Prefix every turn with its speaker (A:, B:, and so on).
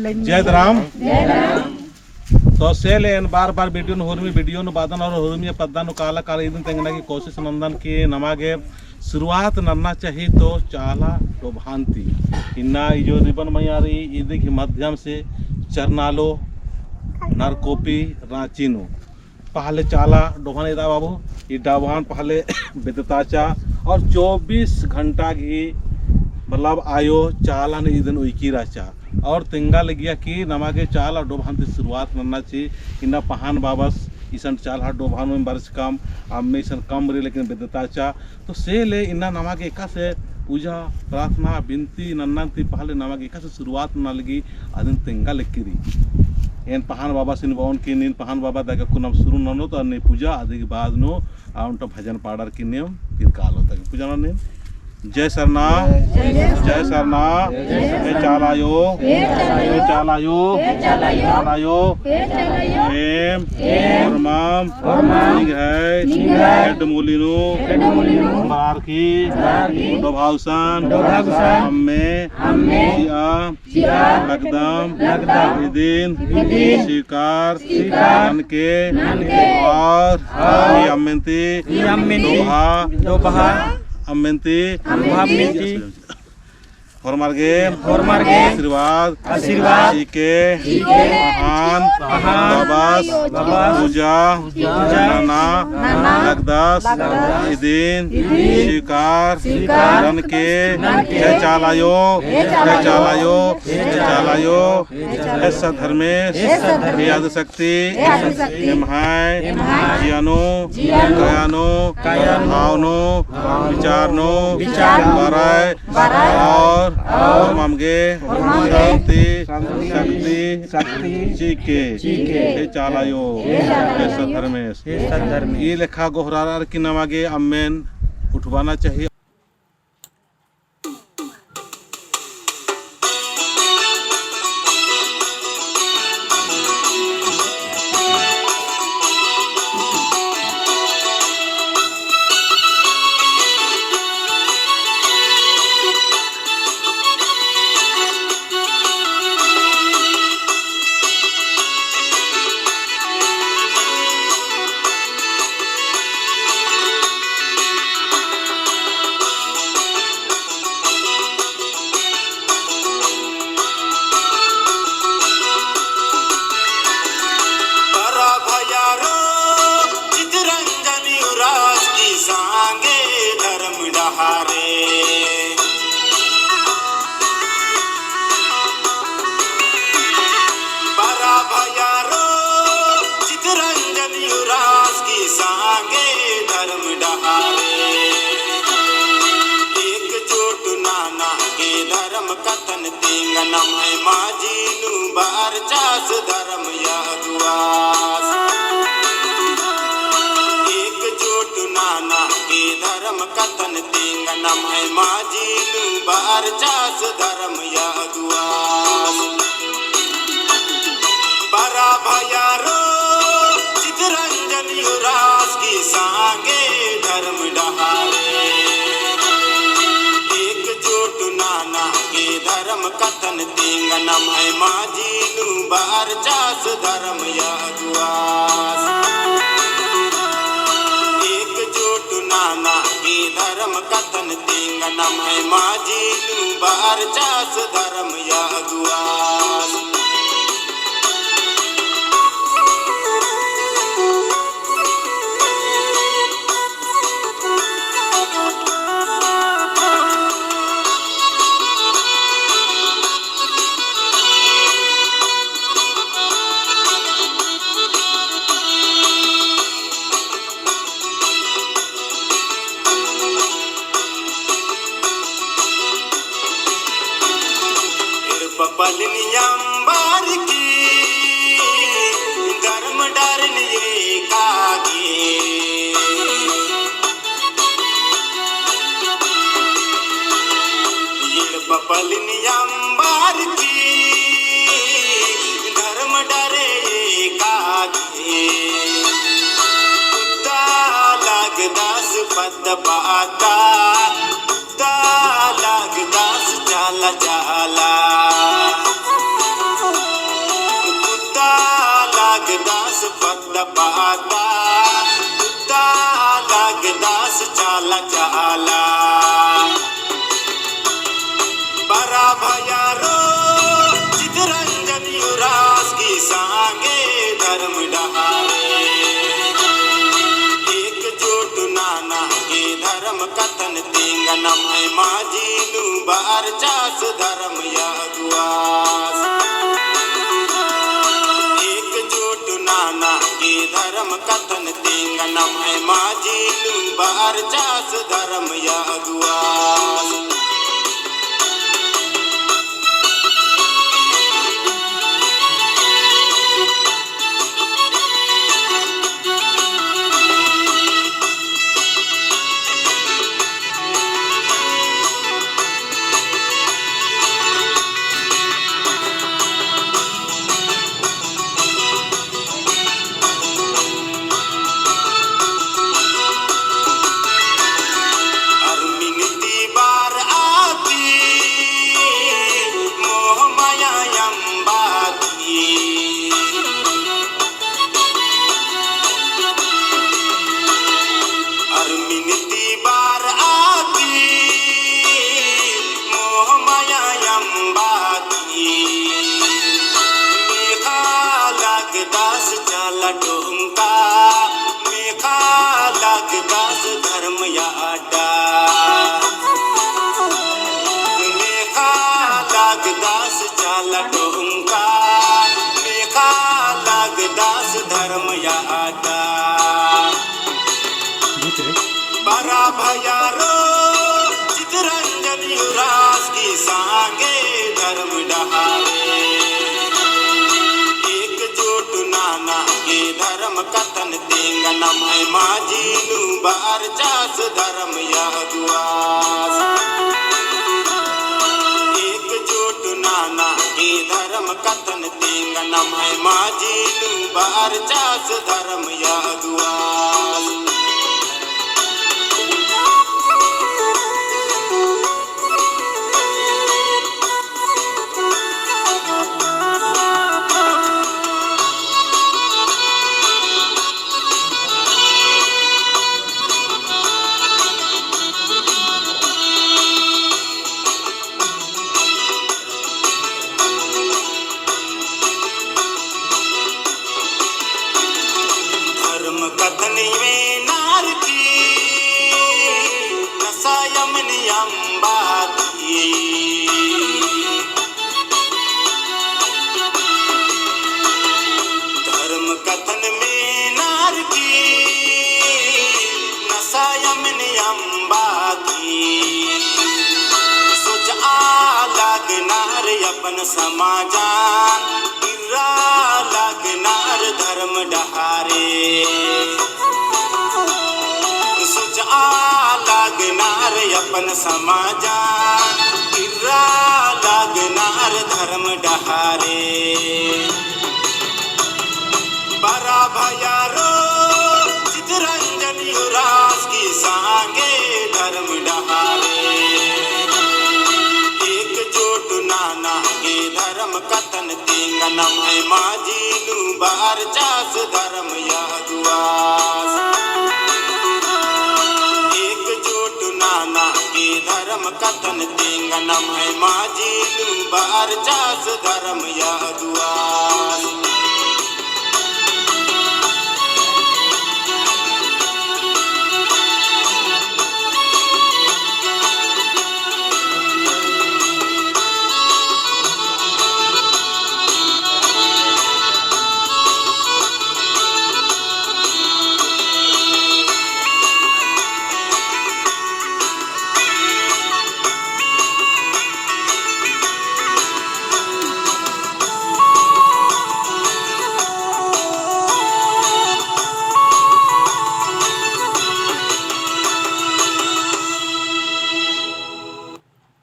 A: जय राम। तो सेले बार बार वीडियो बादन और हुर्मी पद्दानु काला काला इदन तेंगना की कोशिश नंदन की नमागे शुरुआत नन्ना चाहिए तो चाला तो भांति इन्ना जो रिबन मयारी इदी के माध्यम से चरनालो नरकोपी रांचीनो पहले चाला डोभान इदा बाबू ये डावान पहले बेदताचा और 24 घंटा की मतलब आयो चाला ने इदन उइकी राचा और तिंगा लगिया कि नमागे चाल और डोभान से शुरुआत करना चाहिए इन्ना पहान बाबस ईसन चाल हर डोभान में बरस कम आम में ईसन कम रे लेकिन बेदता चा तो से ले इन्ना नमागे एका से पूजा प्रार्थना बिनती नन्नती पहले नमागे एका से शुरुआत ना लगी अदन तिंगा लक्कीरी एन पहान बाबा सिन बौन की नीन पहान बाबा दागा कुनम शुरू ननो तो अन्य पूजा आदि के बाद नो आउंटो भजन पाड़र की नियम फिर काल होता है पूजा ना जय सरना जय सरना हे चालायो हे चालायो चालायो हेम फरमाम ठीक है डमोलिनो मारकी डोभाउसन हमें जिया लगदम दिन स्वीकार के और अम्मेंती डोभा अम्मेंती फरमार्गे आशीर्वाद के महान बाबास पूजा नाना लगदास दिन स्वीकार रन के जय चालायो ऐसा धर्मेश याद शक्ति जियानो कयानो भावनो विचारनो बराय और मामगे शक्ति चीके चालायो ऐसा धर्मेश ये लेखा गोहरार की नमागे अम्मेन उठवाना चाहिए।
B: कथन माझीनु बार चास धर्म यादुआस एकजुट नाना के धर्म कथन तेंगनम है माझीनु बार चास धर्म यादुआस बरा भयारो चितरंजन युरास की सांगे धर्म डहारे एकजुट नाना के धर्म कथन तेंगनम है माझीनु बार चास धर्म यादुआस एकजुट नाना के धर्म कथन तेंगनम है माझीनु बार चास धर्म यादुआस पलनियंबर की धर्म डरनिए कागे ये पलनियंबर की धर्म डरे कागे कुत्ता लगदास पद पाता कुत्ता लगदास जाला जाला लागदास चाला चाला बरा भयारो चितरंजन युवराज की सांगे धर्म डहारे एकजुट नाना के धर्म कथन तेंगनम है माझीनु बार चास धर्म यादुआस एकजुट नाना के धर्म कथन तेंगनम है माझीनु बार चास धर्म यादुआस लगदा मेघा लागदास धर्म याडा मेघा लागदास चाला डोंका मेघा लागदास धर्म याडा बरा भयारो चितरंजन युवराज की सांगे धर्म डहारे एकजुट नाना के धर्म कथन तेंगनम है माझीनु बार चास धर्म यादुआस एकजुट नाना के धर्म कथन तेंगनम है माझीनु बार चास धर्म यादुआस कथनी में नार की नसायमनी अंबाती धर्म कथन में नार की नसायमनी अंबाती सोच आलाग नार अपन समाजान गिरा लाग नार धर्म डहारे सोच आलाग नार अपन समाजान गिरा लाग नार धर्म डहारे बरा भयारो चितरंजन युवराज की सांगे धर्म डहारे एकजुट नाना के धर्म कथन तेंगनम है माझीनु बार चास धर्म यादुआस एकजुट नाना के धर्म कथन तेंगनम है माझीनु बार चास धर्म यादुआस